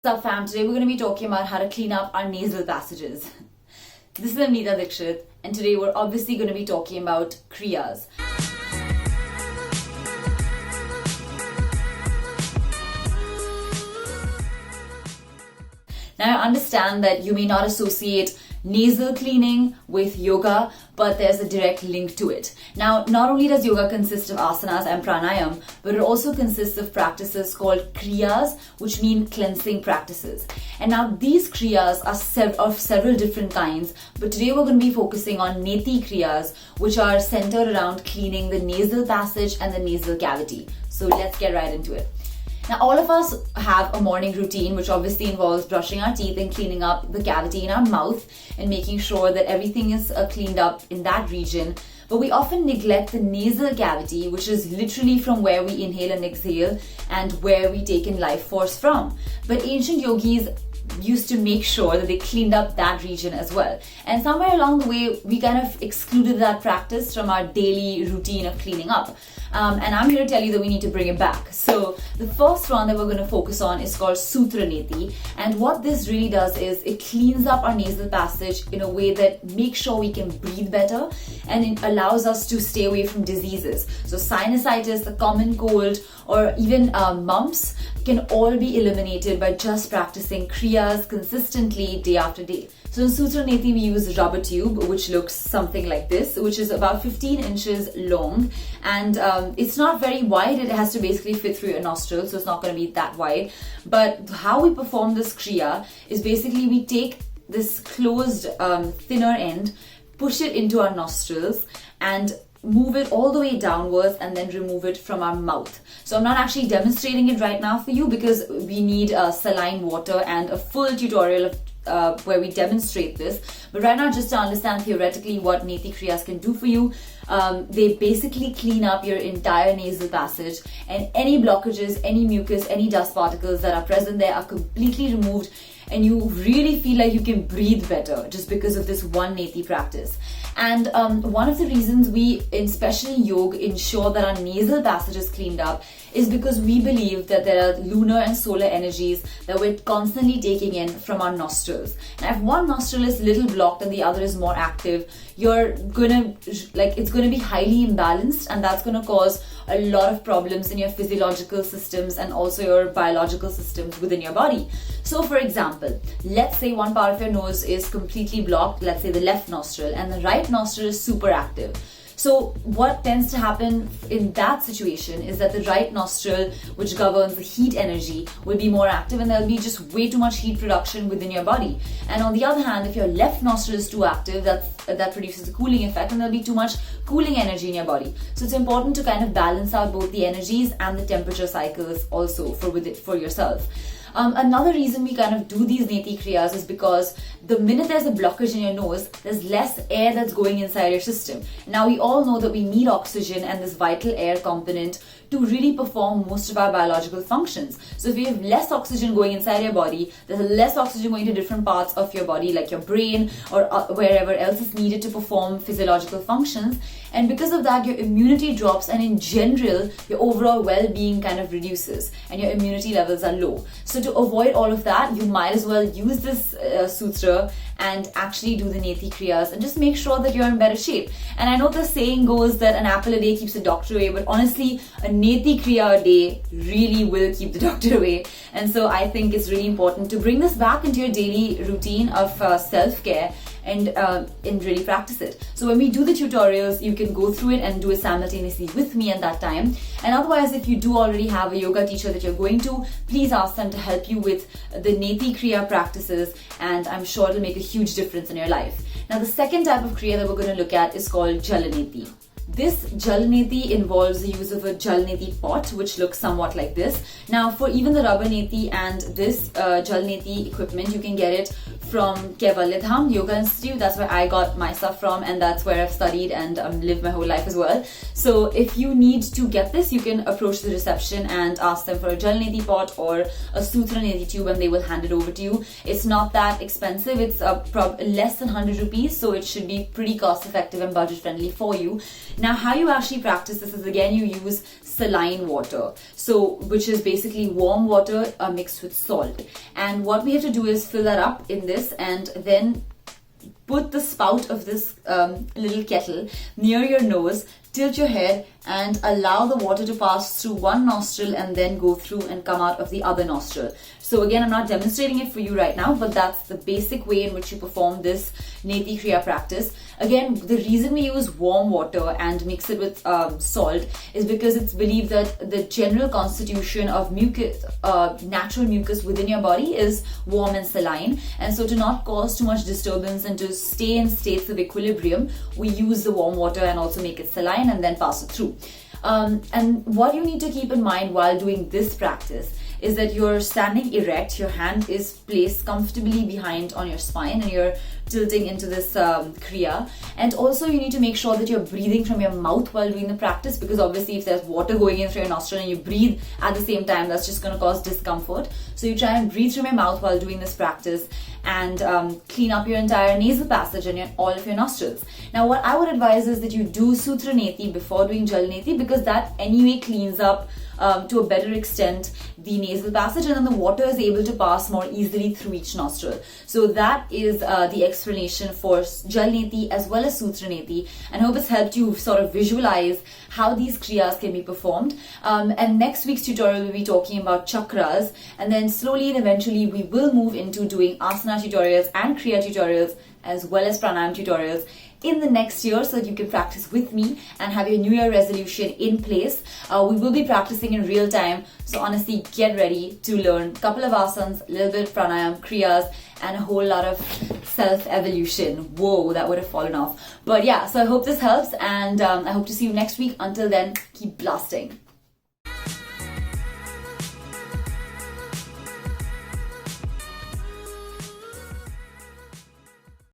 What's up fam, today we're going to be talking about how to clean up our nasal passages. This is Anvita Dixit and today we're obviously going to be talking about Kriyas. Now I understand that you may not associate nasal cleaning with yoga, but there's a direct link to it. Now, not only does yoga consist of asanas and pranayama, but it also consists of practices called kriyas, which mean cleansing practices. And now these kriyas are of several different kinds, but today we're going to be focusing on Neti Kriyas, which are centered around cleaning the nasal passage and the nasal cavity. So let's get right into it. Now, all of us have a morning routine, which obviously involves brushing our teeth and cleaning up the cavity in our mouth and making sure that everything is cleaned up in that region. But we often neglect the nasal cavity, which is literally from where we inhale and exhale and where we take in life force from. But ancient yogis used to make sure that they cleaned up that region as well. And somewhere along the way, we kind of excluded that practice from our daily routine of cleaning up. And I'm here to tell you that we need to bring it back. So the first one that we're going to focus on is called Sutra Neti. And what this really does is it cleans up our nasal passage in a way that makes sure we can breathe better, and it allows us to stay away from diseases. So sinusitis, the common cold, or even mumps can all be eliminated by just practicing kriyas consistently day after day. So in Sutra Neti, we use a rubber tube, which looks something like this, which is about 15 inches long. And it's not very wide. It has to basically fit through your nostrils, so it's not going to be that wide. But how we perform this kriya is basically we take this closed thinner end, push it into our nostrils, and move it all the way downwards and then remove it from our mouth. So I'm not actually demonstrating it right now for you because we need saline water and a full tutorial of where we demonstrate this. But right now, just to understand theoretically what Neti Kriyas can do for you, they basically clean up your entire nasal passage, and any blockages, any mucus, any dust particles that are present there are completely removed, and you really feel like you can breathe better just because of this one Neti practice. And one of the reasons we, especially yoga, ensure that our nasal passage is cleaned up is because we believe that there are lunar and solar energies that we're constantly taking in from our nostrils. Now, if one nostril is little blocked and the other is more active, it's gonna be highly imbalanced, and that's gonna cause a lot of problems in your physiological systems and also your biological systems within your body. So for example, let's say one part of your nose is completely blocked, let's say the left nostril, and the right nostril is super active. So what tends to happen in that situation is that the right nostril, which governs the heat energy, will be more active, and there'll be just way too much heat production within your body. And on the other hand, if your left nostril is too active, that produces a cooling effect, and there'll be too much cooling energy in your body. So it's important to kind of balance out both the energies and the temperature cycles also for yourself. Another reason we kind of do these Neti Kriyas is because the minute there's a blockage in your nose, there's less air that's going inside your system. Now, we all know that we need oxygen and this vital air component to really perform most of our biological functions. So if you have less oxygen going inside your body, there's less oxygen going to different parts of your body, like your brain or wherever else is needed to perform physiological functions. And because of that, your immunity drops, and in general, your overall well-being kind of reduces and your immunity levels are low. So to avoid all of that, you might as well use this sutra and actually do the Neti Kriyas and just make sure that you're in better shape. And I know the saying goes that an apple a day keeps the doctor away, but honestly, a Neti Kriya a day really will keep the doctor away. And so I think it's really important to bring this back into your daily routine of self-care and really practice it. So when we do the tutorials, you can go through it and do it simultaneously with me at that time. And otherwise, if you do already have a yoga teacher that you're going to, please ask them to help you with the Neti Kriya practices, and I'm sure it'll make a huge difference in your life. Now, the second type of Kriya that we're going to look at is called Jala Neti. This Jala Neti involves the use of a Jala Neti pot, which looks somewhat like this. Now, for even the rubber Neti and this Jala Neti equipment, you can get it from Kevalidham Yoga Institute. That's where I got my stuff from, and that's where I've studied and lived my whole life as well. So if you need to get this, you can approach the reception and ask them for a Jala Neti pot or a Sutra Neti tube, and they will hand it over to you. It's not that expensive. It's less than 100 rupees, so it should be pretty cost effective and budget friendly for you. Now, how you actually practice this is, again, you use saline water, so which is basically warm water mixed with salt. And what we have to do is fill that up in this, and then put the spout of this little kettle near your nose, tilt your head, and allow the water to pass through one nostril and then go through and come out of the other nostril. So again, I'm not demonstrating it for you right now, but that's the basic way in which you perform this Neti Kriya practice. Again, the reason we use warm water and mix it with salt is because it's believed that the general constitution of mucus, natural mucus within your body is warm and saline. And so to not cause too much disturbance and to stay in states of equilibrium, we use the warm water and also make it saline and then pass it through. And what you need to keep in mind while doing this practice is that you're standing erect, your hand is placed comfortably behind on your spine, and you're tilting into this Kriya. And also you need to make sure that you're breathing from your mouth while doing the practice, because obviously if there's water going in through your nostril and you breathe at the same time, that's just going to cause discomfort. So you try and breathe from your mouth while doing this practice, and clean up your entire nasal passage and all of your nostrils. Now, what I would advise is that you do Sutra Neti before doing Jala Neti, because that anyway cleans up to a better extent the nasal passage, and then the water is able to pass more easily through each nostril. So that is the explanation for Jala Neti as well as Sutra Neti, and I hope it's helped you sort of visualize how these kriyas can be performed. And next week's tutorial will be talking about chakras, and then slowly and eventually we will move into doing asana tutorials and kriya tutorials as well as pranayama tutorials in the next year, so that you can practice with me and have your New Year resolution in place. We will be practicing in real time, so honestly, get ready to learn a couple of asanas, a little bit of pranayama, kriyas, and a whole lot of self-evolution. Whoa, that would have fallen off. But yeah, so I hope this helps, and I hope to see you next week. Until then, keep blasting.